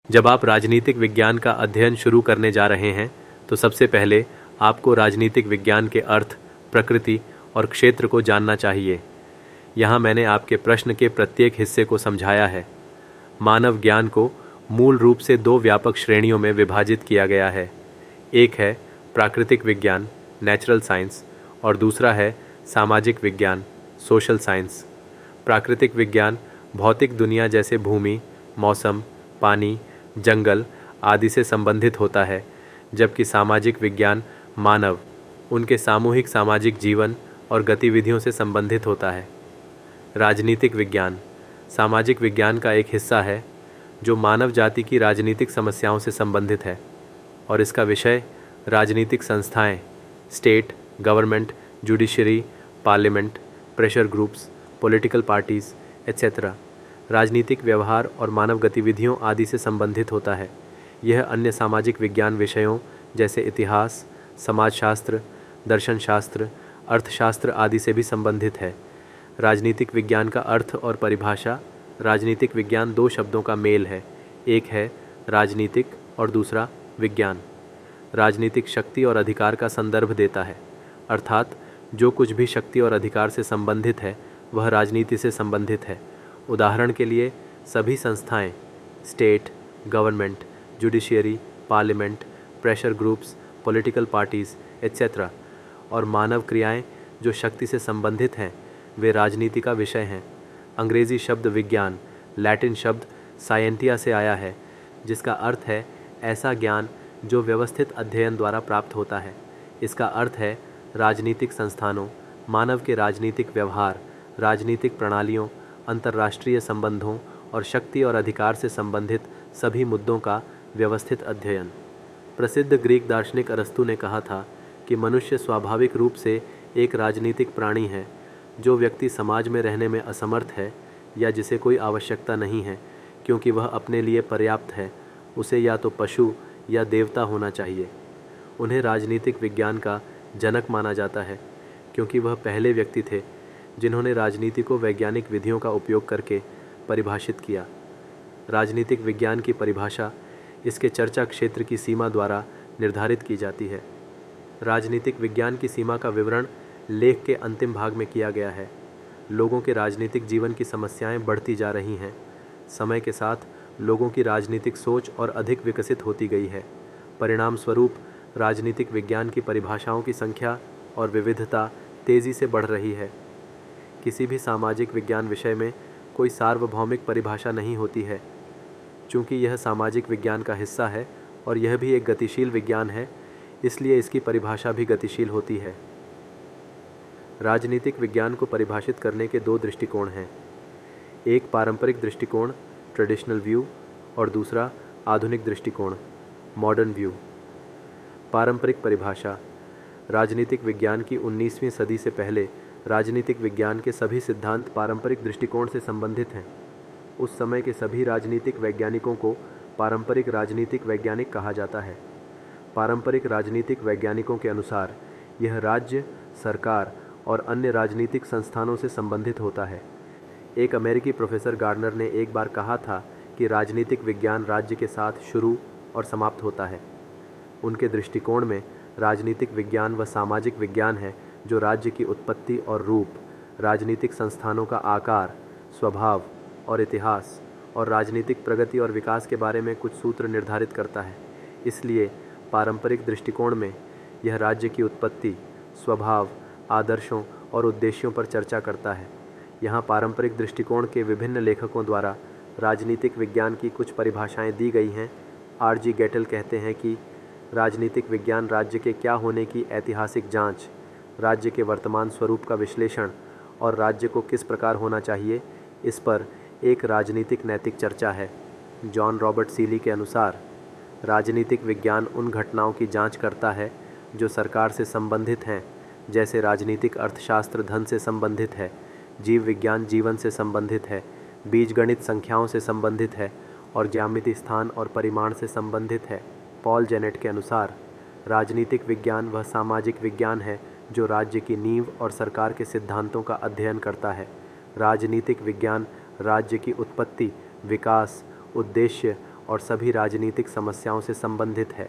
जब आप राजनीतिक विज्ञान का अध्ययन शुरू करने जा रहे हैं तो सबसे पहले आपको राजनीतिक विज्ञान के अर्थ, प्रकृति और क्षेत्र को जानना चाहिए। यहाँ मैंने आपके प्रश्न के प्रत्येक हिस्से को समझाया है। मानव ज्ञान को मूल रूप से दो व्यापक श्रेणियों में विभाजित किया गया है। एक है प्राकृतिक विज्ञान, नेचुरल साइंस, और दूसरा है सामाजिक विज्ञान, सोशल साइंस। प्राकृतिक विज्ञान भौतिक दुनिया जैसे भूमि, मौसम, पानी, जंगल आदि से संबंधित होता है, जबकि सामाजिक विज्ञान मानव, उनके सामूहिक सामाजिक जीवन और गतिविधियों से संबंधित होता है। राजनीतिक विज्ञान सामाजिक विज्ञान का एक हिस्सा है जो मानव जाति की राजनीतिक समस्याओं से संबंधित है, और इसका विषय राजनीतिक संस्थाएं, state, government, judiciary, parliament, pressure groups, political parties etcetera, राजनीतिक व्यवहार और मानव गतिविधियों आदि से संबंधित होता है। यह अन्य सामाजिक विज्ञान विषयों जैसे इतिहास, समाजशास्त्र, दर्शनशास्त्र, अर्थशास्त्र आदि से भी संबंधित है। राजनीतिक विज्ञान का अर्थ और परिभाषा। राजनीतिक विज्ञान दो शब्दों का मेल है, एक है राजनीतिक और दूसरा विज्ञान। राजनीतिक शक्ति और अधिकार का संदर्भ देता है, अर्थात जो कुछ भी शक्ति और अधिकार से संबंधित है वह राजनीति से संबंधित है। उदाहरण के लिए सभी संस्थाएं, state, government, judiciary, parliament, pressure groups, political parties etcetera, और मानव क्रियाएं जो शक्ति से संबंधित हैं वे राजनीति का विषय हैं। अंग्रेज़ी शब्द विज्ञान लैटिन शब्द साइंटिया से आया है, जिसका अर्थ है ऐसा ज्ञान जो व्यवस्थित अध्ययन द्वारा प्राप्त होता है। इसका अर्थ है राजनीतिक संस्थानों, मानव के राजनीतिक व्यवहार, राजनीतिक प्रणालियों, अंतर्राष्ट्रीय संबंधों और शक्ति और अधिकार से संबंधित सभी मुद्दों का व्यवस्थित अध्ययन। प्रसिद्ध ग्रीक दार्शनिक अरस्तु ने कहा था कि मनुष्य स्वाभाविक रूप से एक राजनीतिक प्राणी है। जो व्यक्ति समाज में रहने में असमर्थ है या जिसे कोई आवश्यकता नहीं है क्योंकि वह अपने लिए पर्याप्त है, उसे या तो पशु या देवता होना चाहिए। उन्हें राजनीतिक विज्ञान का जनक माना जाता है क्योंकि वह पहले व्यक्ति थे जिन्होंने राजनीति को वैज्ञानिक विधियों का उपयोग करके परिभाषित किया। राजनीतिक विज्ञान की परिभाषा इसके चर्चा क्षेत्र की सीमा द्वारा निर्धारित की जाती है। राजनीतिक विज्ञान की सीमा का विवरण लेख के अंतिम भाग में किया गया है। लोगों के राजनीतिक जीवन की समस्याएं बढ़ती जा रही हैं। समय के साथ लोगों की राजनीतिक सोच और अधिक विकसित होती गई है। परिणाम स्वरूप राजनीतिक विज्ञान की परिभाषाओं की संख्या और विविधता तेज़ी से बढ़ रही है। किसी भी सामाजिक विज्ञान विषय में कोई सार्वभौमिक परिभाषा नहीं होती है। चूँकि यह सामाजिक विज्ञान का हिस्सा है और यह भी एक गतिशील विज्ञान है, इसलिए इसकी परिभाषा भी गतिशील होती है। राजनीतिक विज्ञान को परिभाषित करने के दो दृष्टिकोण हैं, एक पारंपरिक दृष्टिकोण ट्रेडिशनल व्यू और दूसरा आधुनिक दृष्टिकोण मॉडर्न व्यू। पारंपरिक परिभाषा। राजनीतिक विज्ञान की 19वीं सदी से पहले राजनीतिक विज्ञान के सभी सिद्धांत पारंपरिक दृष्टिकोण से संबंधित हैं। उस समय के सभी राजनीतिक वैज्ञानिकों को पारंपरिक राजनीतिक वैज्ञानिक कहा जाता है। पारंपरिक राजनीतिक वैज्ञानिकों के अनुसार यह राज्य, सरकार और अन्य राजनीतिक संस्थानों से संबंधित होता है। एक अमेरिकी प्रोफेसर गार्डनर ने एक बार कहा था कि राजनीतिक विज्ञान राज्य के साथ शुरू और समाप्त होता है। उनके दृष्टिकोण में राजनीतिक विज्ञान वह सामाजिक विज्ञान है जो राज्य की उत्पत्ति और रूप, राजनीतिक संस्थानों का आकार, स्वभाव और इतिहास और राजनीतिक प्रगति और विकास के बारे में कुछ सूत्र निर्धारित करता है। इसलिए पारंपरिक दृष्टिकोण में यह राज्य की उत्पत्ति, स्वभाव, आदर्शों और उद्देश्यों पर चर्चा करता है। यहाँ पारंपरिक दृष्टिकोण के विभिन्न लेखकों द्वारा राजनीतिक विज्ञान की कुछ परिभाषाएं दी गई हैं। R.G. गेटल कहते हैं कि राजनीतिक विज्ञान राज्य के क्या होने की ऐतिहासिक जांच, राज्य के वर्तमान स्वरूप का विश्लेषण और राज्य को किस प्रकार होना चाहिए, इस पर एक राजनीतिक नैतिक चर्चा है। जॉन रॉबर्ट सीली के अनुसार राजनीतिक विज्ञान उन घटनाओं की जांच करता है जो सरकार से संबंधित हैं, जैसे राजनीतिक अर्थशास्त्र धन से संबंधित है, जीव विज्ञान जीवन से संबंधित है, बीजगणित संख्याओं से संबंधित है और ज्यामिति स्थान और परिमाण से संबंधित है। पॉल जेनेट के अनुसार राजनीतिक विज्ञान वह सामाजिक विज्ञान है जो राज्य की नींव और सरकार के सिद्धांतों का अध्ययन करता है। राजनीतिक विज्ञान राज्य की उत्पत्ति, विकास, उद्देश्य और सभी राजनीतिक समस्याओं से संबंधित है।